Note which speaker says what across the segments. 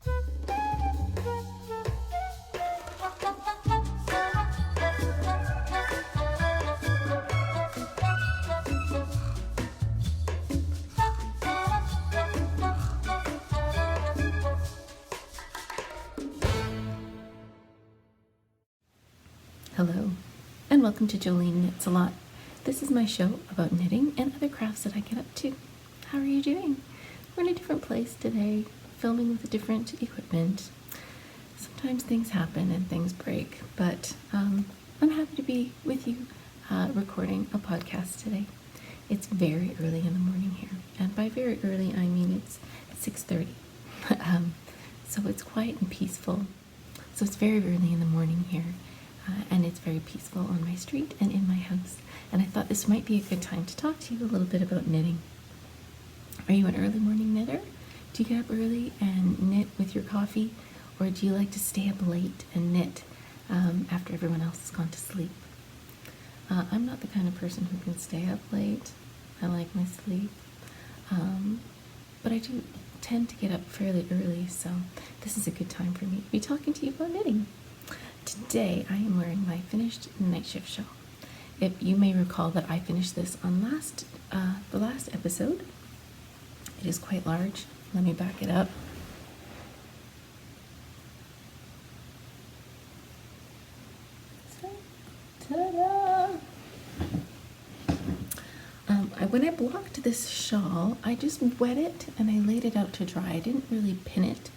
Speaker 1: Hello, and welcome to Jolene Knits a Lot. This is my show about knitting and other crafts that I get up to. How are you doing? We're in a different place today, filming with different equipment. Sometimes things happen and things break, but I'm happy to be with you recording a podcast today. It's very early in the morning here, and by very early I mean it's 6:30. So it's quiet and peaceful. So it's very early in the morning here. And it's very peaceful on my street and in my house. And I thought this might be a good time to talk to you a little bit about knitting. Are you an early morning knitter? Do you get up early and knit with your coffee? Or do you like to stay up late and knit after everyone else has gone to sleep? I'm not the kind of person who can stay up late. I like my sleep. But I do tend to get up fairly early, so this is a good time for me to be talking to you about knitting. Today I am wearing my finished night shift shawl. If you may recall that I finished this on the last episode. It is quite large. Let me back it up. So, ta-da! When I blocked this shawl, I just wet it and I laid it out to dry. I didn't really pin it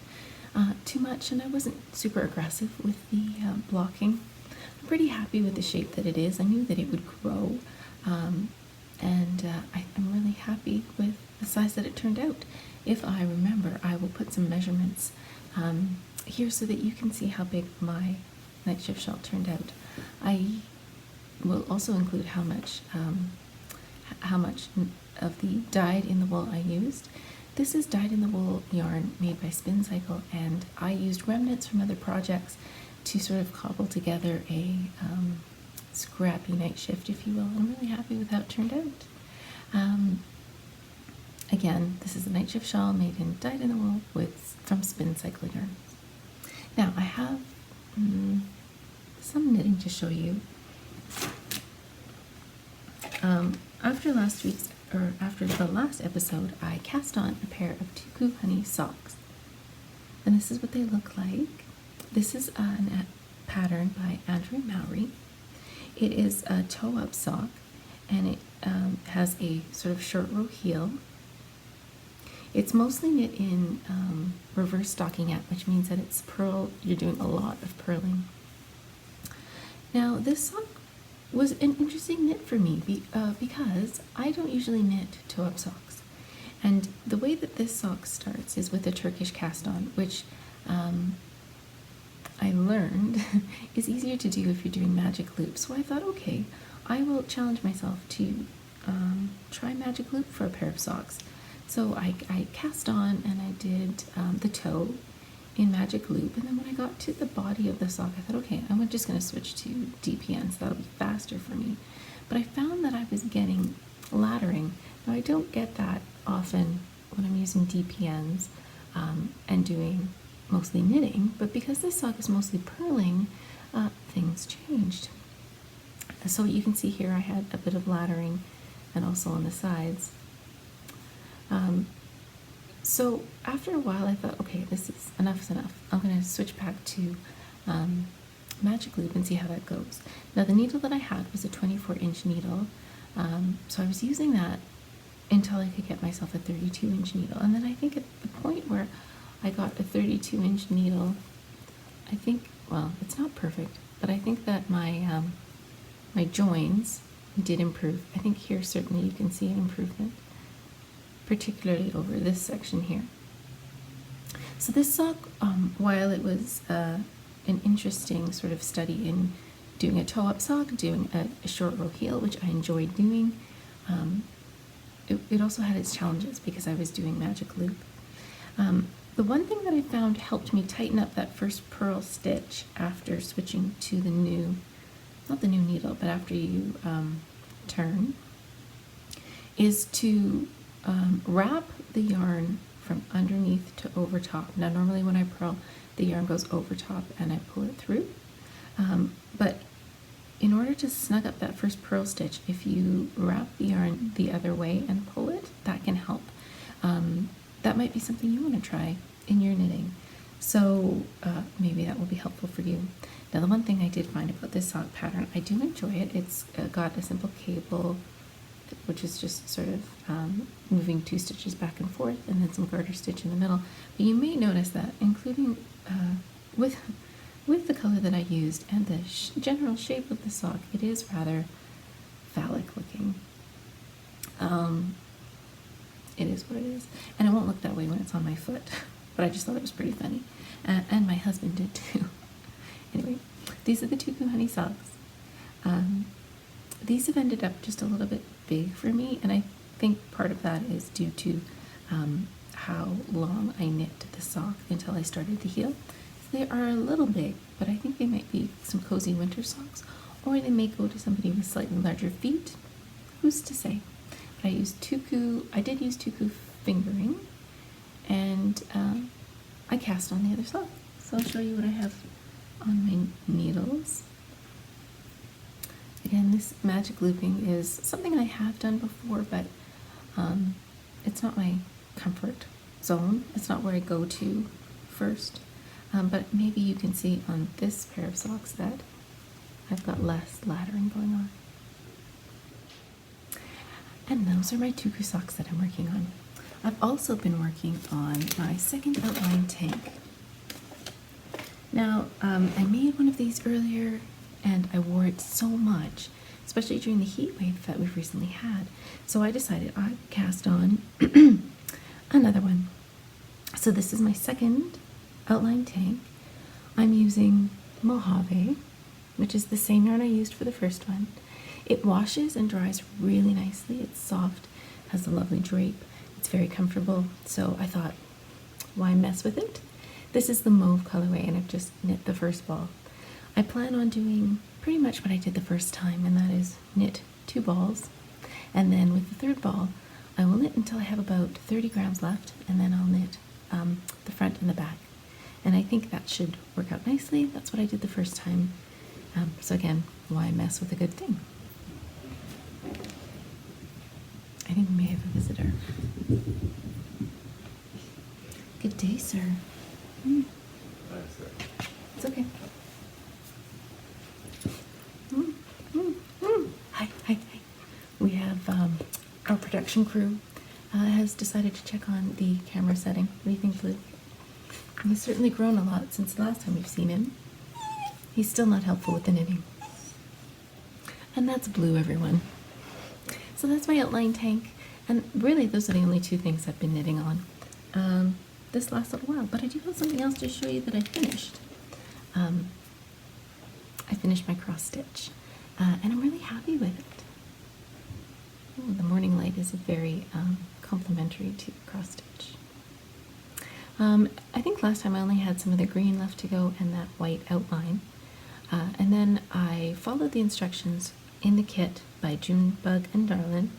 Speaker 1: too much, and I wasn't super aggressive with the blocking. I'm pretty happy with the shape that it is. I knew that it would grow, and I'm really happy with the size that it turned out. If I remember, I will put some measurements here so that you can see how big my night shift shawl turned out. I will also include how much of the dyed in the wool I used. This is dyed in the wool yarn made by Spin Cycle, and I used remnants from other projects to sort of cobble together a scrappy night shift, if you will. I'm really happy with how it turned out. Again, this is a night shift shawl made in dyed in the wool from Spin Cycle yarns. Now I have some knitting to show you. After the last episode, I cast on a pair of Tuku Honey socks. And this is what they look like. This is a pattern by Andrew Mowry. It is a toe-up sock, and it has a sort of short row heel. It's mostly knit in reverse stockinette, which means that it's purl. You're doing a lot of purling. Now, this sock was an interesting knit for me because I don't usually knit toe-up socks. And the way that this sock starts is with a Turkish cast-on, which I learned is easier to do if you're doing magic loop. So I thought, okay, I will challenge myself to try magic loop for a pair of socks. So I cast on and I did the toe in magic loop, and then when I got to the body of the sock, I thought, okay, I'm just going to switch to DPNS. That'll be faster for me. But I found that I was getting laddering. Now, I don't get that often when I'm using DPNs and doing mostly knitting, but because this sock is mostly purling, things changed. So you can see here I had a bit of laddering and also on the sides. So after a while I thought, okay, this is enough. I'm going to switch back to magic loop and see how that goes. Now the needle that I had was a 24-inch needle, so I was using that until I could get myself a 32-inch needle. And then I think at the point where I got a 32-inch needle, I think, well, it's not perfect, but I think that my my joins did improve. I think here certainly you can see an improvement, particularly over this section here. So this sock, while it was an interesting sort of study in doing a toe-up sock, doing a short row heel, which I enjoyed doing, it also had its challenges because I was doing magic loop. The one thing that I found helped me tighten up that first purl stitch after switching to the new, not the new needle, but after you turn, is to wrap the yarn from underneath to over top. Now normally when I purl, the yarn goes over top and I pull it through, but in order to snug up that first purl stitch, if you wrap the yarn the other way and pull it, that can help. That might be something you want to try in your knitting. So maybe that will be helpful for you. Now the one thing I did find about this sock pattern, I do enjoy it. It's got a simple cable, which is just sort of moving 2 stitches back and forth, and then some garter stitch in the middle. But you may notice that, including with the color that I used and the general shape of the sock, it is rather phallic looking. It is what it is. And it won't look that way when it's on my foot, but I just thought it was pretty funny. And my husband did too. Anyway, these are the Tuku Honey socks. These have ended up just a little bit big for me, and I think part of that is due to how long I knit the sock until I started the heel. So they are a little big, but I think they might be some cozy winter socks, or they may go to somebody with slightly larger feet. Who's to say? But I did use Tuku fingering, and I cast on the other sock. So I'll show you what I have on my needles. Again, this magic looping is something I have done before, but it's not my comfort zone. It's not where I go to first. But maybe you can see on this pair of socks that I've got less laddering going on. And those are my Tuku socks that I'm working on. I've also been working on my second outline tank. Now, I made one of these earlier, and I wore it so much, especially during the heat wave that we've recently had. So I decided I'd cast on another one. So this is my second outline tank. I'm using Mojave, which is the same yarn I used for the first one. It washes and dries really nicely. It's soft, has a lovely drape. It's very comfortable. So I thought, why mess with it? This is the mauve colorway, and I've just knit the first ball. I plan on doing pretty much what I did the first time, and that is knit 2 balls, and then with the third ball I will knit until I have about 30 grams left, and then I'll knit the front and the back, and I think that should work out nicely. That's what I did the first time. So again, why mess with a good thing? I think we may have a visitor. Good day, sir. It's okay. Hi, hi, hi. We have our production crew has decided to check on the camera setting. What do you think, Blue? He's certainly grown a lot since the last time we've seen him. He's still not helpful with the knitting. And that's Blue, everyone. So that's my outline tank. And really, those are the only 2 things I've been knitting on this last little while. But I do have something else to show you that I finished. I finished my cross stitch, and I'm really happy with it. Ooh, the morning light is very complementary to cross stitch. I think last time I only had some of the green left to go and that white outline, and then I followed the instructions in the kit by Junebug and Darlin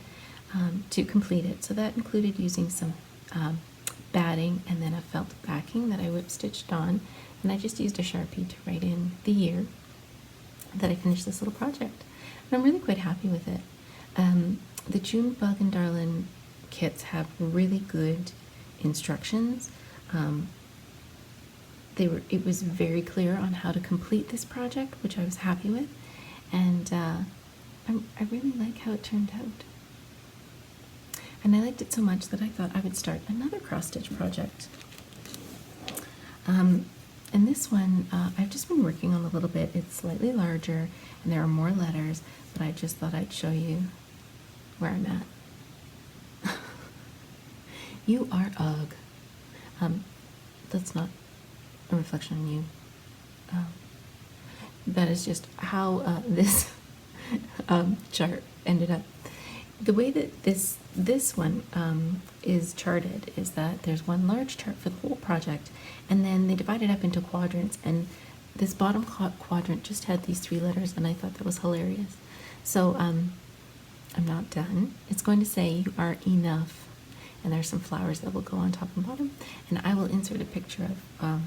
Speaker 1: to complete it. So that included using some batting and then a felt backing that I whip stitched on, and I just used a Sharpie to write in the year that I finished this little project. And I'm really quite happy with it. The Junebug and Darlin kits have really good instructions. It was very clear on how to complete this project, which I was happy with, and I really like how it turned out. And I liked it so much that I thought I would start another cross-stitch project. And this one, I've just been working on a little bit. It's slightly larger, and there are more letters, but I just thought I'd show you where I'm at. You are ugh. That's not a reflection on you. That is just how this chart ended up. The way that this one is charted is that there's one large chart for the whole project, and then they divide it up into quadrants, and this bottom quadrant just had these 3 letters, and I thought that was hilarious. So I'm not done. It's going to say you are enough, and there's some flowers that will go on top and bottom, and I will insert a picture of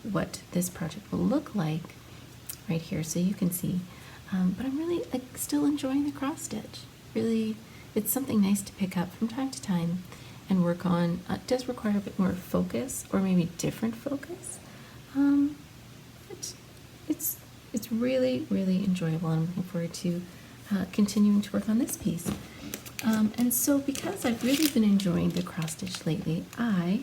Speaker 1: what this project will look like right here so you can see. But I'm really still enjoying the cross stitch. Really, it's something nice to pick up from time to time and work on. It does require a bit more focus, or maybe different focus. But it's really, really enjoyable, and I'm looking forward to continuing to work on this piece. And so because I've really been enjoying the cross stitch lately, I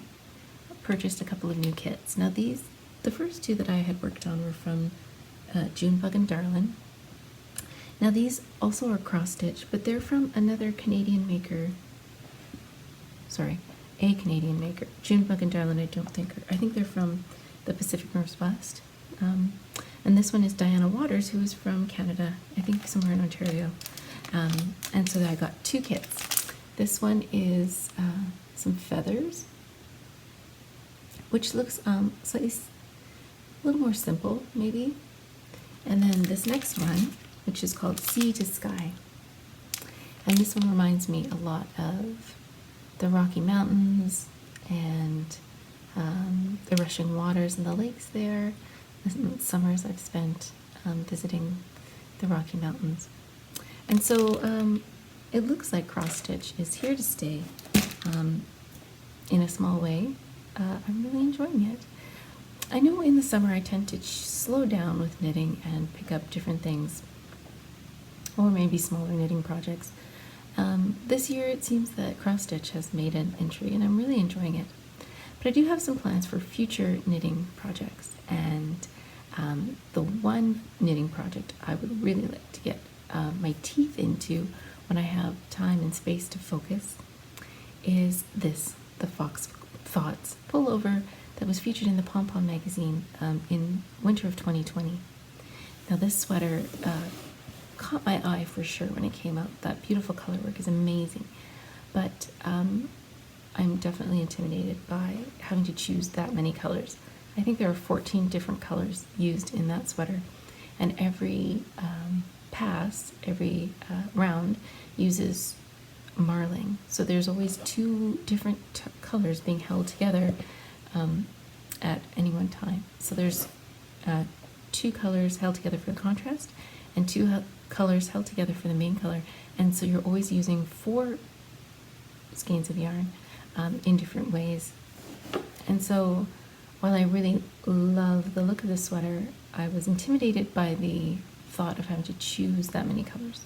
Speaker 1: purchased a couple of new kits. Now the first two that I had worked on were from Junebug and Darlin. Now these also are cross stitch, but they're from another Canadian maker. Sorry, a Canadian maker. Junebug and Darlin, I think they're from the Pacific Northwest. And this one is Diana Waters, who is from Canada, I think somewhere in Ontario. And so I got two kits. This one is some feathers, which looks slightly a little more simple, maybe. And then this next one, which is called Sea to Sky. And this one reminds me a lot of the Rocky Mountains and the rushing waters and the lakes there. The summers I've spent visiting the Rocky Mountains. And so it looks like cross stitch is here to stay in a small way. I'm really enjoying it. I know in the summer I tend to slow down with knitting and pick up different things, or maybe smaller knitting projects. This year it seems that cross stitch has made an entry, and I'm really enjoying it. But I do have some plans for future knitting projects, and the one knitting project I would really like to get my teeth into when I have time and space to focus is this, the Fox Thoughts pullover that was featured in the Pom Pom magazine in winter of 2020. Now this sweater caught my eye for sure when it came out. That beautiful color work is amazing, but I'm definitely intimidated by having to choose that many colors. I think there are 14 different colors used in that sweater, and every pass, every round uses marling. So there's always two different colors being held together at any one time. So there's two colors held together for the contrast, and two colors held together for the main color. And so you're always using 4 skeins of yarn in different ways. And so while I really love the look of the sweater, I was intimidated by the thought of having to choose that many colors.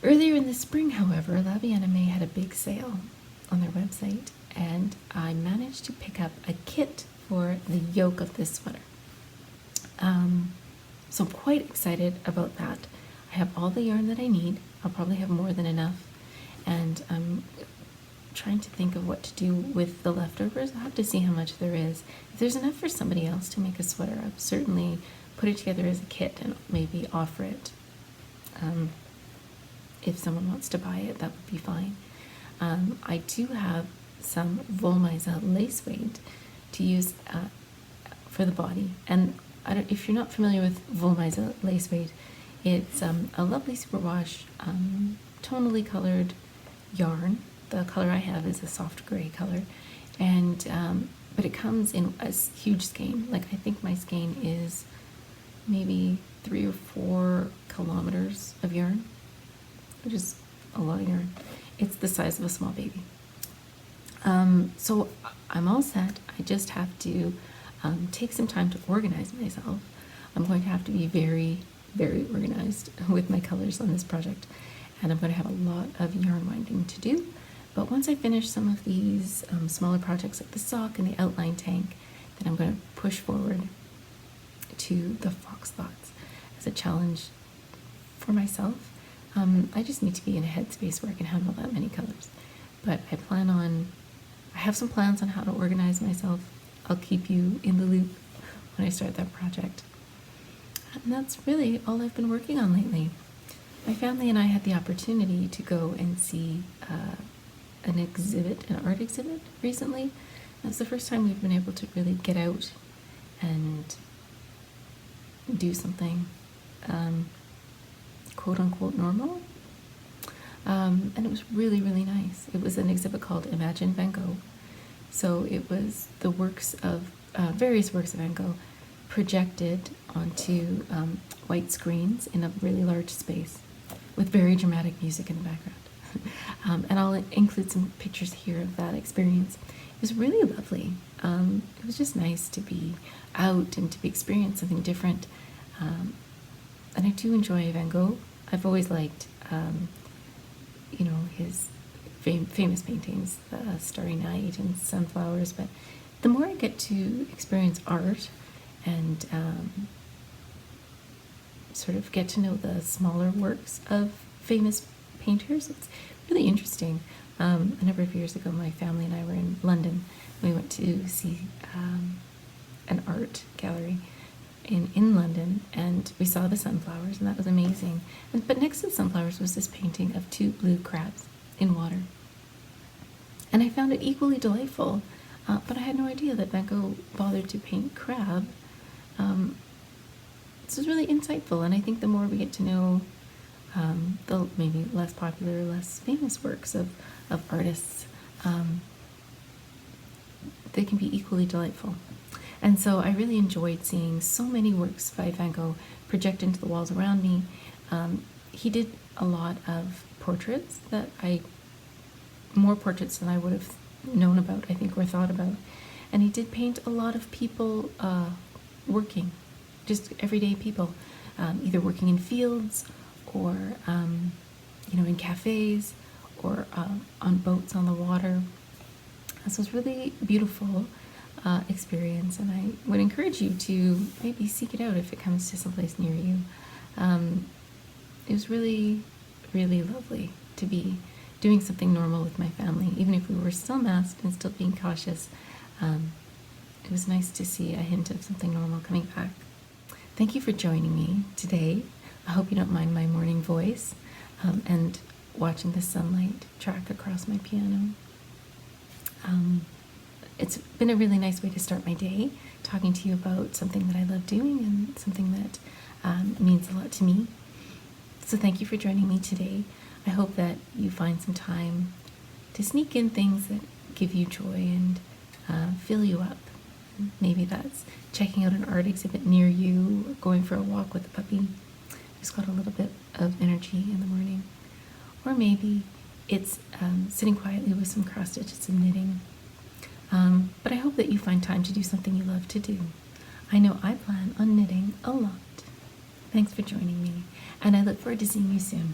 Speaker 1: Earlier in the spring, however, La Vie Anime had a big sale on their website, and I managed to pick up a kit for the yoke of this sweater. So I'm quite excited about that. I have all the yarn that I need. I'll probably have more than enough, and I'm trying to think of what to do with the leftovers. I'll have to see how much there is. If there's enough for somebody else to make a sweater, I'll certainly put it together as a kit and maybe offer it. If someone wants to buy it, that would be fine. I do have some Volmaisa lace weight to use for the body, and if you're not familiar with Volmaisa lace weight, it's a lovely superwash, tonally colored yarn. The color I have is a soft gray color, and but it comes in a huge skein. Like, I think my skein is maybe 3 or 4 kilometers of yarn, which is a lot of yarn. It's the size of a small baby. So I'm all set. I just have to take some time to organize myself. I'm going to have to be very, very organized with my colors on this project, and I'm going to have a lot of yarn winding to do. But once I finish some of these smaller projects like the sock and the outline tank, then I'm going to push forward to the Fox Thoughts as a challenge for myself. I just need to be in a headspace where I can handle that many colors. But I have some plans on how to organize myself. I'll keep you in the loop when I start that project. And that's really all I've been working on lately. My family and I had the opportunity to go and see an art exhibit recently. That's the first time we've been able to really get out and do something quote unquote normal. And it was really, really nice. It was an exhibit called Imagine Van Gogh. So it was the works of, various works of Van Gogh projected onto white screens in a really large space with very dramatic music in the background. And I'll include some pictures here of that experience. It was really lovely. It was just nice to be out and to be experiencing something different. And I do enjoy Van Gogh. I've always liked, his famous paintings, the Starry Night and Sunflowers. But the more I get to experience art and sort of get to know the smaller works of famous painters, it's really interesting. A number of years ago, my family and I were in London. We went to see an art gallery in London, and we saw the sunflowers, and that was amazing. But next to the sunflowers was this painting of two blue crabs in water. And I found it equally delightful, but I had no idea that Van Gogh bothered to paint crab. This was really insightful, and I think the more we get to know the maybe less popular, less famous works of artists, they can be equally delightful. And so I really enjoyed seeing so many works by Van Gogh project into the walls around me. He did a lot of portraits more portraits than I would have known about, I think, or thought about. And he did paint a lot of people working, just everyday people, either working in fields or, in cafes or on boats on the water. So it's really beautiful experience, and I would encourage you to maybe seek it out if it comes to someplace near you. It was really, really lovely to be doing something normal with my family, even if we were still masked and still being cautious. It was nice to see a hint of something normal coming back. Thank you for joining me today. I hope you don't mind my morning voice and watching the sunlight track across my piano. It's been a really nice way to start my day, talking to you about something that I love doing and something that means a lot to me. So thank you for joining me today. I hope that you find some time to sneak in things that give you joy and fill you up. Maybe that's checking out an art exhibit near you, or going for a walk with a puppy. Just got a little bit of energy in the morning. Or maybe it's sitting quietly with some cross stitches and knitting. But I hope that you find time to do something you love to do. I know I plan on knitting a lot. Thanks for joining me, and I look forward to seeing you soon.